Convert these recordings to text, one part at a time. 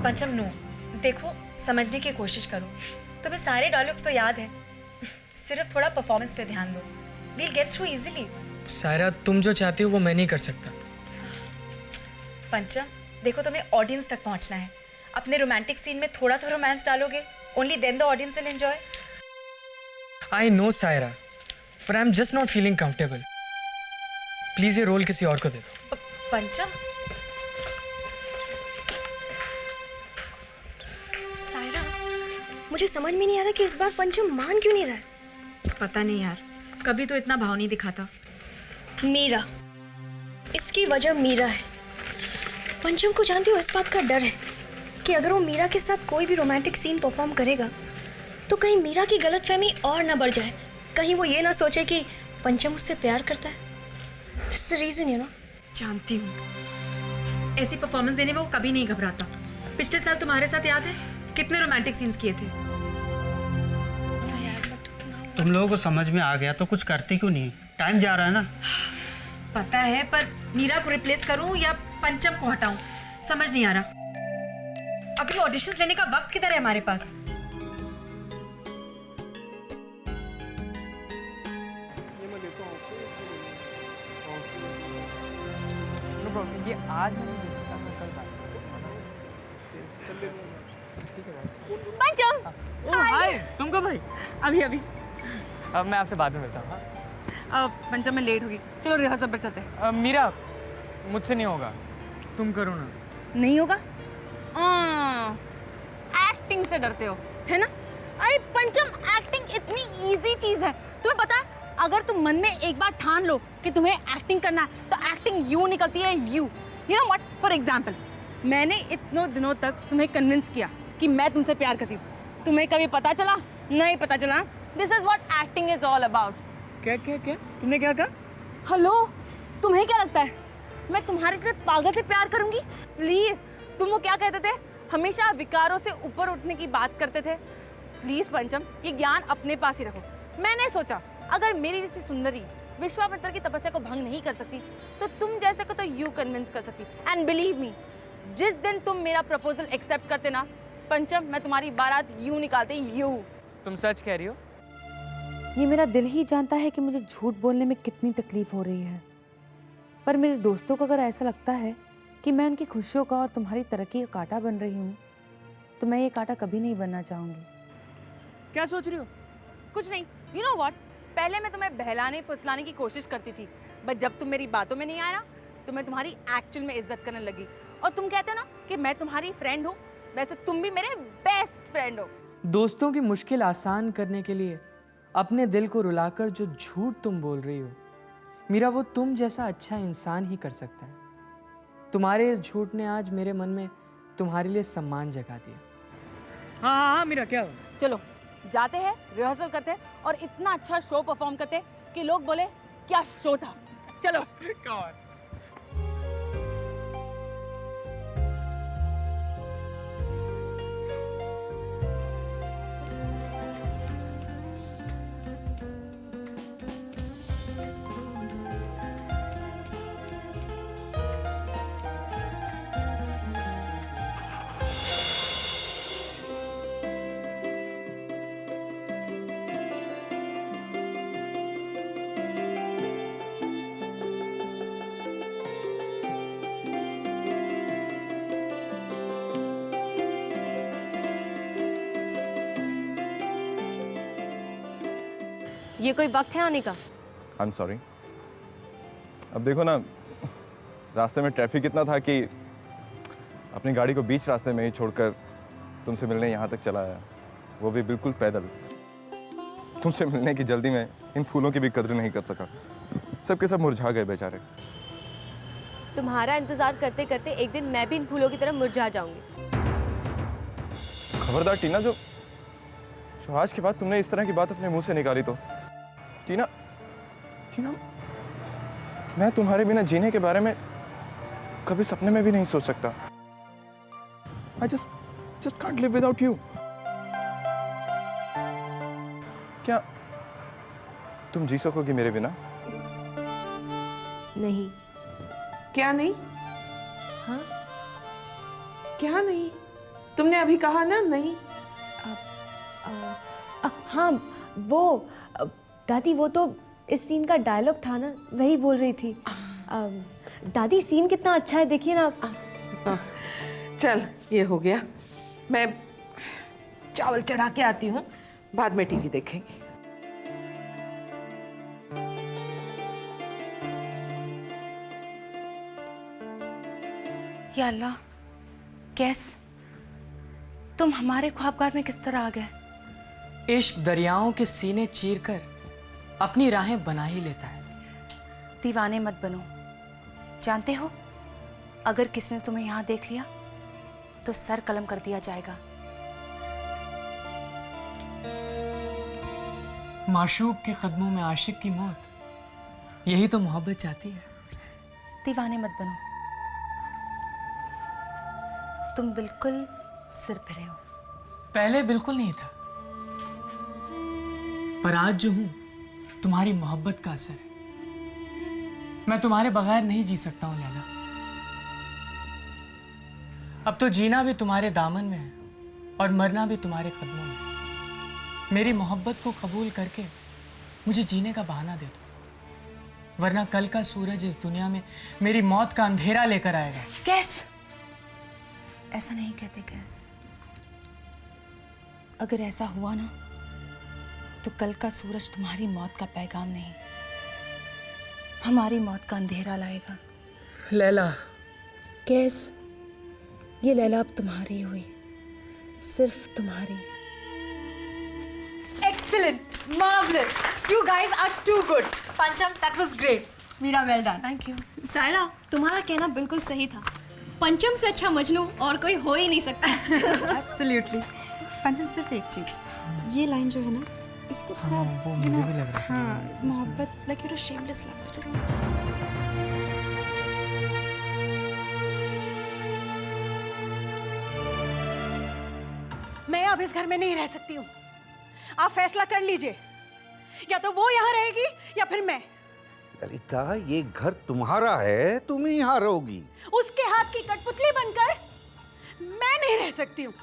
पंचम नो, देखो समझने की कोशिश करो। तुम्हें सारे डायलॉग्स तो याद है, सिर्फ थोड़ा परफॉर्मेंस पे ध्यान दो। We'll get through easily. Saira, तुम जो चाहती हो वो मैं नहीं कर सकता। पंचम देखो, तुम्हें ऑडियंस तक पहुंचना है। अपने रोमांटिक सीन में थोड़ा तो रोमांस डालोगे, only then the audience will enjoy. I know Saira, पर I am just not feeling comfortable. Please ये रोल किसी और को दे दो। पंचम, सायरा, मुझे समझ में नहीं आ रहा कि इस बार पंचम मान क्यों नहीं रहा है। पता नहीं यार, कभी तो इतना भाव नहीं दिखाता। मीरा, इसकी वजह मीरा है। पंचम को जानती हूँ, इस बात का डर है कि अगर वो मीरा के साथ कोई भी रोमांटिक सीन परफॉर्म करेगा तो कहीं मीरा की गलतफहमी और ना बढ़ जाए। कहीं वो ये ना सोचे कि पंचम उससे प्यार करता है। This is the reason, you know. जानती हूँ, ऐसी परफॉर्मेंस देने में वो कभी नहीं घबराता। पिछले साल तुम्हारे साथ याद है कितने रोमांटिक सीन्स किए थे। तुम लोगों को समझ में आ गया तो कुछ करते क्यों नहीं? टाइम जा रहा है ना। पता है, पर मीरा को रिप्लेस करूं या पंचम को हटाऊं समझ नहीं आ रहा। अभी ऑडिशंस लेने का वक्त किधर है हमारे पास। ये आज मैं नहीं दे सकता, मैं कल बात पंचम, हाय, तुम कब भाई? अभी अभी अब मैं आपसे बाद में मिलता हूँ। पंचम में लेट होगी, चलो रिहर्सल पर चलते हैं। मीरा, मुझसे नहीं होगा, तुम करो ना। नहीं होगा? एक्टिंग से डरते हो, है ना? अरे पंचम, एक्टिंग इतनी इजी चीज है। तुम्हें पता है, अगर तुम मन में एक बार ठान लो कि तुम्हें एक्टिंग करना है तो एक्टिंग यू निकलती है, you know what. For example, मैंने इतनों दिनों तक तुम्हें कन्विंस किया कि मैं तुमसे प्यार करती हूँ। तुम्हें कभी पता चला? नहीं पता चला। This is what acting is all about. क्या क्या क्या तुमने क्या कहा? हेलो, तुम्हें क्या लगता है मैं तुम्हारे से पागल से प्यार करूंगी? प्लीज, तुम वो क्या कहते थे, हमेशा विकारों से ऊपर उठने की बात करते थे। प्लीज पंचम, ये ज्ञान अपने पास ही रखो। मैंने सोचा अगर मेरी जैसी सुंदरी विश्वामित्र की तपस्या को भंग नहीं कर सकती तो तुम जैसे को तो यू कन्विंस कर सकती। एंड बिलीव मी, जिस दिन तुम मेरा प्रपोजल एक्सेप्ट करते ना पंचम, मैं तुम्हारी बारात यूं निकालते, यू। तुम सच कह रही हो? ये मेरा दिल ही जानता है कि मुझे झूठ बोलने में कितनी तकलीफ हो रही है, पर मेरे दोस्तों को अगर ऐसा लगता है कि मैं उनकी खुशियों का और तुम्हारी तरक्की का कांटा बन रही हूँ तो मैं ये कांटा कभी नहीं बनना चाहूँगी। क्या सोच रही हो? कुछ नहीं। यू नो व्हाट, पहले मैं तुम्हें बहलाने फुसलाने की कोशिश करती थी, बट जब तुम मेरी बातों में नहीं आया ना तो मैं तुम्हारी एक्चुअल में इज्जत करने लगी। और तुम कहते हो ना कि मैं तुम्हारी फ्रेंड हूँ, वैसे तुम भी मेरे बेस्ट फ्रेंड हो। दोस्तों की मुश्किल आसान करने के लिए अपने दिल को रुलाकर जो झूठ तुम बोल रही हो मीरा, वो तुम जैसा अच्छा इंसान ही कर सकता है। तुम्हारे इस झूठ ने आज मेरे मन में तुम्हारे लिए सम्मान जगा दिया। हाँ हाँ हाँ मीरा, क्या हुआ? चलो जाते हैं, रिहर्सल करते हैं और इतना अच्छा शो परफॉर्म करते हैं कि लोग बोले क्या शो था। चलो। ये कोई वक्त है आने का? I am sorry. अब देखो ना, रास्ते में ट्रैफिक इतना था कि अपनी गाड़ी को बीच रास्ते में ही छोड़कर तुमसे मिलने यहाँ तक चला आया, वो भी बिल्कुल पैदल। तुमसे मिलने की जल्दी में इन फूलों की भी कदर नहीं कर सका, सबके सब मुरझा गए बेचारे। तुम्हारा इंतजार करते करते एक दिन मैं भी इन फूलों की तरह मुरझा जाऊंगी। खबरदार टीना, जो आज के बाद तुमने इस तरह की बात अपने मुंह से निकाली तो टीना, टीना, मैं तुम्हारे बिना जीने के बारे में कभी सपने में भी नहीं सोच सकता। I just can't live without you. क्या तुम जी सकोगी मेरे बिना? नहीं। क्या नहीं? हाँ? क्या नहीं? तुमने अभी कहा ना नहीं। हाँ वो दादी वो तो इस सीन का डायलॉग था ना, वही बोल रही थी। दादी सीन कितना अच्छा है, देखिए ना। चल ये हो गया, मैं चावल चढ़ा के आती हूँ, बाद में टीवी देखेंगे। या अल्लाह, कैस तुम हमारे ख्वाबगार में किस तरह आ गए? इश्क दरियाओं के सीने चीर कर अपनी राहें बना ही लेता है। दीवाने मत बनो। जानते हो, अगर किसी ने तुम्हें यहाँ देख लिया तो सर कलम कर दिया जाएगा। माशूक के कदमों में आशिक की मौत, यही तो मोहब्बत चाहती है। दीवाने मत बनो। तुम बिल्कुल सिर फिरे हो। पहले बिल्कुल नहीं था, पर आज जो हूं तुम्हारी मोहब्बत का असर है। मैं तुम्हारे बगैर नहीं जी सकता हूं लैला। अब तो जीना भी तुम्हारे दामन में है और मरना भी तुम्हारे कदमों में। मेरी मोहब्बत को कबूल करके मुझे जीने का बहाना दे दो, वरना कल का सूरज इस दुनिया में मेरी मौत का अंधेरा लेकर आएगा। कैस, ऐसा नहीं कहते कैस। अगर ऐसा हुआ ना तो कल का सूरज तुम्हारी मौत का पैगाम नहीं, हमारी मौत का अंधेरा लाएगा। लैला, कैस, ये लैला अब तुम्हारी हुई, सिर्फ तुम्हारी। Excellent, marvelous. You guys are too good. Pancham, that was great. Meera, well done. Thank you. Saira, तुम्हारा कहना बिल्कुल सही था। पंचम से अच्छा मजनू और कोई हो ही नहीं सकता। Absolutely. पंचम सिर्फ एक चीज, ये लाइन जो है ना, इसको थोड़ा वो मुझे भी लग रहा है। हाँ, मोहब्बत like you're a shameless lover. Just मैं अब इस घर में नहीं रह सकती हूँ। आप फैसला कर लीजिए, या तो वो यहाँ रहेगी या फिर मैं। ललिता, ये घर तुम्हारा है, तुम ही यहाँ रहोगी। उसके हाथ की कठपुतली बनकर मैं नहीं रह सकती हूँ।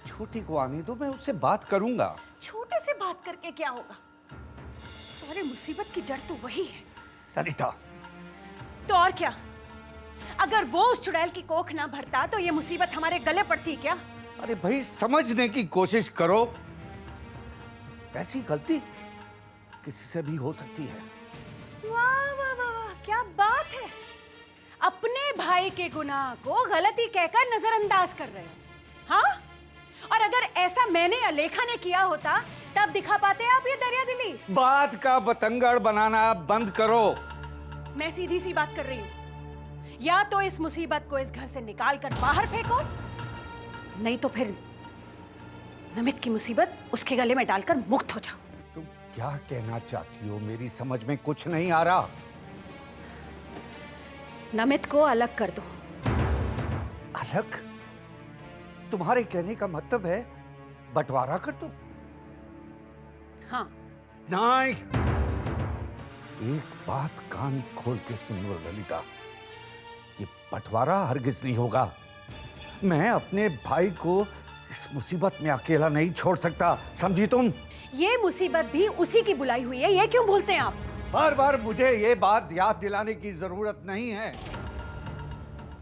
छोटी को आने दो, मैं उससे बात करूंगा। छोटे से बात करके क्या होगा? सारे मुसीबत की जड़ तो वही है। ललिता, तो और क्या? अगर वो उस चुड़ैल की कोख ना भरता तो ये मुसीबत हमारे गले पड़ती क्या? अरे भाई, समझने की कोशिश करो। ऐसी गलती किसी से भी हो सकती है। वाह वाह वाह वाह, क्या बात है। अपने भाई के गुनाह को गलती कहकर नजरअंदाज कर रहे हो, हाँ? और अगर ऐसा मैंने या लेखा ने किया होता तब दिखा पाते आप ये दरिया दिली। बात का बतंगड़ बनाना बंद करो। मैं सीधी सी बात कर रही हूँ, या तो इस मुसीबत को इस घर से निकाल कर बाहर फेंको, नहीं तो फिर नमित की मुसीबत उसके गले में डालकर मुक्त हो जाओ। तुम क्या कहना चाहती हो? मेरी समझ में कुछ नहीं आ रहा। नमित को अलग कर दो। अलग? तुम्हारे कहने का मतलब है बंटवारा कर दो? हाँ। नहीं, एक बात कान खोल के सुन लो ललिता, ये बंटवारा हरगिज नहीं होगा। मैं अपने भाई को इस मुसीबत में अकेला नहीं छोड़ सकता, समझी तुम? ये मुसीबत भी उसी की बुलाई हुई है, ये क्यों भूलते हैं आप? बार बार मुझे ये बात याद दिलाने की जरूरत नहीं है।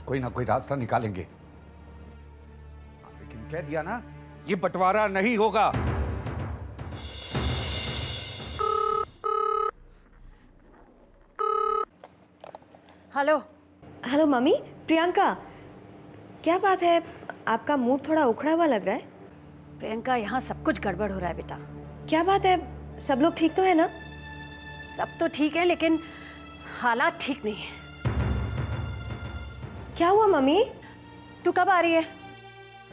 कोई ना कोई रास्ता निकालेंगे, लेकिन कह दिया ना, ये बंटवारा नहीं होगा। हेलो। Hello mummy. प्रियंका, क्या बात है, आपका मूड थोड़ा उखड़ा हुआ लग रहा है। प्रियंका, यहाँ सब कुछ गड़बड़ हो रहा है बेटा। क्या बात है, सब लोग ठीक तो है ना? सब तो ठीक है, लेकिन हालात ठीक नहीं है। क्या हुआ मम्मी? तू कब आ रही है?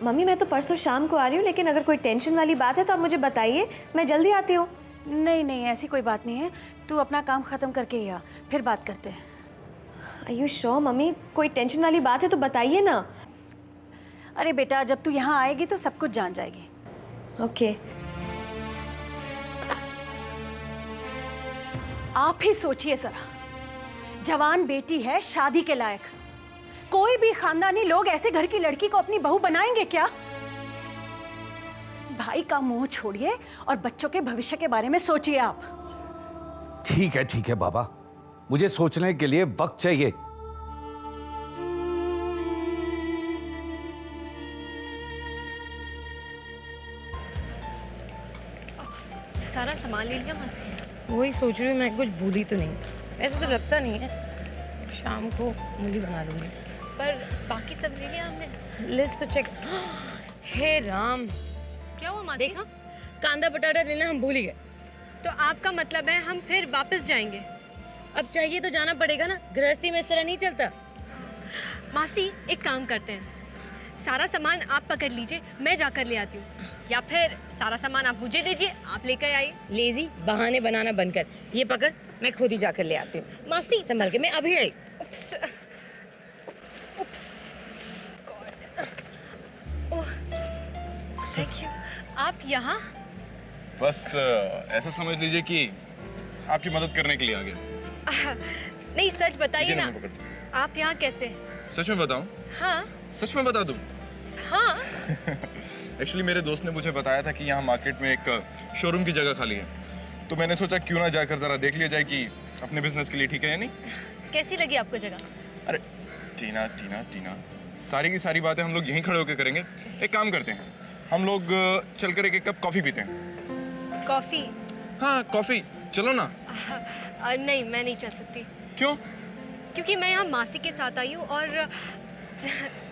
मम्मी मैं तो परसों शाम को आ रही हूँ, लेकिन अगर कोई टेंशन वाली बात है तो आप मुझे बताइए, मैं जल्दी आती हूँ। नहीं नहीं, ऐसी कोई बात नहीं है, तू अपना काम खत्म करके ही आ, फिर बात करते हैं। Are you sure mummy? कोई टेंशन वाली बात है तो बताइए ना। अरे बेटा, जब तू यहाँ आएगी तो सब कुछ जान जाएगी। ओके। आप ही सोचिए जरा, जवान बेटी है, शादी के लायक, कोई भी खानदानी लोग ऐसे घर की लड़की को अपनी बहू बनाएंगे क्या? भाई का मुंह छोड़िए और बच्चों के भविष्य के बारे में सोचिए आप। ठीक है बाबा, मुझे सोचने के लिए वक्त चाहिए। सारा सामान ले लिया मासी? वही सोच रही हूँ मैं, कुछ भूली तो नहीं। ऐसा तो लगता नहीं है, शाम को मूली बना लूंगी। पर बाकी सब ले लिया हमने। लिस्ट तो चेक। हे राम, क्या हुआ मासी? देखा, कांदा बटाटा लेना हम भूल ही गए। तो आपका मतलब है हम फिर वापस जाएंगे? अब चाहिए तो जाना पड़ेगा ना, गृहस्थी में इस तरह नहीं चलता। मासी एक काम करते हैं, सारा सामान आप पकड़ लीजिए, मैं जाकर ले आती हूँ, या फिर सारा सामान आप मुझे दीजिए, आप लेकर आइए। लेजी बहाने बनाना बंद कर, ये पकड़, मैं खुद ही जाकर ले आती हूँ। मासी संभल के, मैं अभी आई। Thank you. आप यहाँ? बस ऐसा समझ लीजिए कि आपकी मदद करने के लिए आ गया। नहीं सच बताइए ना, मैं पकड़ता हूँ। आप यहाँ कैसे? सच में बताऊं? हाँ सच में बता दूं? हाँ। एक्चुअली मेरे दोस्त ने मुझे बताया था कि यहाँ मार्केट में एक शोरूम की जगह खाली है, तो मैंने सोचा क्यों ना जाकर जरा देख लिया जाए कि अपने बिजनेस के लिए ठीक है या नहीं। कैसी लगी आपको जगह? अरे टीना टीना टीना, सारी की सारी बातें हम लोग यहीं खड़े होकर करेंगे। एक काम करते हैं, हम लोग चलकर एक कप कॉफी पीते हैं। कॉफी? हाँ कॉफी, चलो ना। नहीं मैं नहीं चल सकती। क्यों? क्योंकि मैं यहाँ मासी के साथ आई हूँ और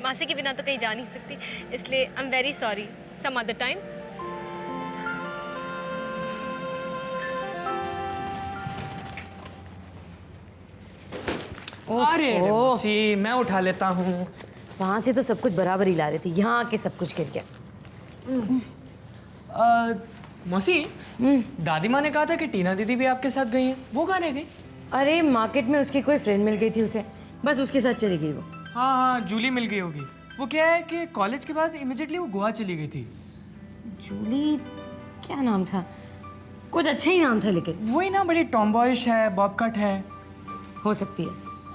मासी के बिना तो कहीं जा नहीं सकती, इसलिए I am very sorry. Some other time. अरे मौसी, मैं उठा लेता हूँ। वहां से तो सब कुछ बराबर ही ला रही थी, यहाँ आके सब कुछ गिर गया। मौसी, दादी माँ ने कहा था कि टीना दीदी भी आपके साथ गई हैं, वो कहाँ रह गई? अरे मार्केट में उसकी कोई फ्रेंड मिल गई थी उसे, बस उसके साथ चली गई वो। हाँ, जूली मिल गई होगी। वो क्या है कि कॉलेज के बाद इमीडिएटली वो गोवा चली गई थी। जूली क्या नाम था? कुछ अच्छा ही नाम था, लेकिन वही ना, बड़ी टॉमबॉयिश है, बॉब कट है। हो सकती है।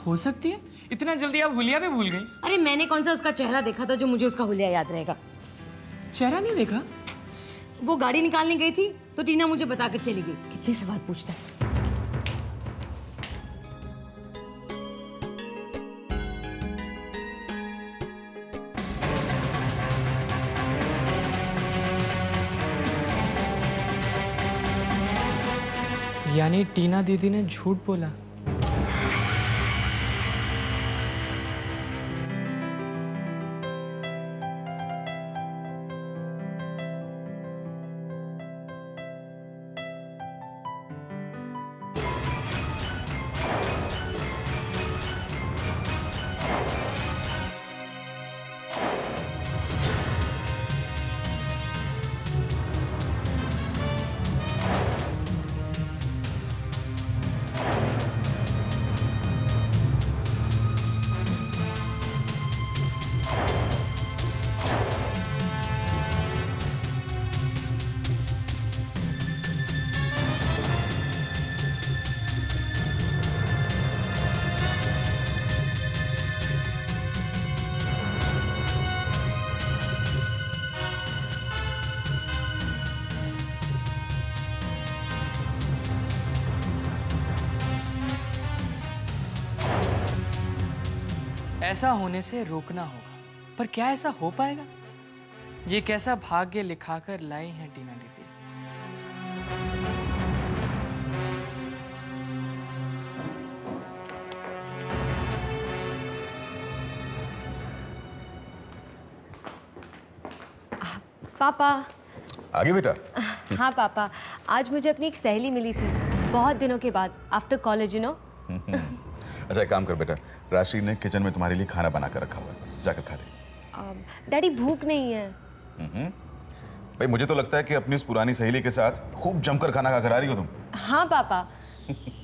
हो सकती है? इतना जल्दी आप हुलिया भी भूल गई? अरे मैंने कौन सा उसका चेहरा देखा था जो मुझे उसका हुलिया याद रहेगा? चेहरा नहीं देखा? वो गाड़ी निकालने गई थी तो टीना मुझे बता कर चली गई। कितने सवाल पूछता है। यानी टीना दीदी ने झूठ बोला। ऐसा होने से रोकना होगा, पर क्या ऐसा हो पाएगा? ये कैसा भाग्य लिखाकर लाई हैं टीना दीदी। पापा। आगे बेटा। हाँ पापा, आज मुझे अपनी एक सहेली मिली थी, बहुत दिनों के बाद, आफ्टर कॉलेज यू नो। अच्छा एक काम कर बेटा, राशि ने किचन में तुम्हारे लिए खाना बना कर रखा हुआ है, जाकर खा ले। डैडी भूख नहीं है। भाई मुझे तो लगता है कि अपनी उस पुरानी सहेली के साथ खूब जमकर खाना खा कर आ रही हो तुम। हाँ पापा।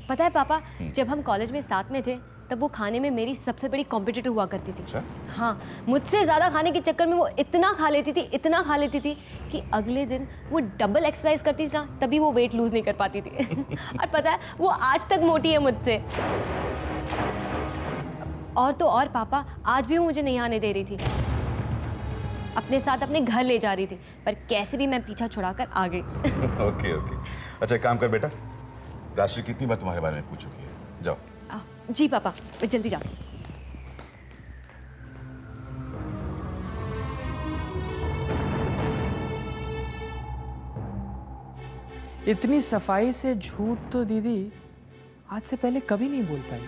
पता है पापा, जब हम कॉलेज में साथ में थे तब वो खाने में मेरी सबसे बड़ी कॉम्पिटिटर हुआ करती थी। अच्छा? हाँ, मुझसे ज़्यादा खाने के चक्कर में वो इतना खा लेती थी कि अगले दिन वो डबल एक्सरसाइज करती थी ना, तभी वो वेट लूज नहीं कर पाती थी। और पता है वो आज तक मोटी है मुझसे। और तो और पापा, आज भी वो मुझे नहीं आने दे रही थी। अपने साथ अपने घर ले जा रही थी, पर कैसे भी मैं पीछा छुड़ाकर आ गई। ओके ओके, अच्छा एक काम कर बेटा, राशि कितनी बार तुम्हारे बारे में पूछ चुकी है, जाओ। जी पापा, मैं जल्दी जाऊँ। इतनी सफाई से झूठ तो दीदी आज से पहले कभी नहीं बोल पाई।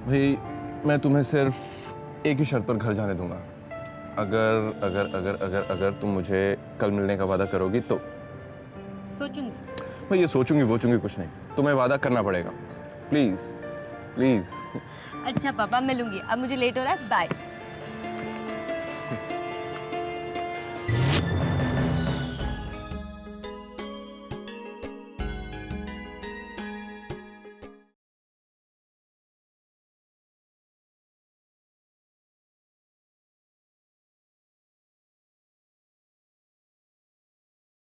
भाई मैं तुम्हें सिर्फ एक ही शर्त पर घर जाने दूंगा। अगर अगर अगर अगर अगर तुम मुझे कल मिलने का वादा करोगी तो। सोचूंगी। मैं ये सोचूंगी वोचूंगी कुछ नहीं, तुम्हें वादा करना पड़ेगा, प्लीज प्लीज। अच्छा पापा, मिलूंगी। अब मुझे लेट हो रहा है, बाय।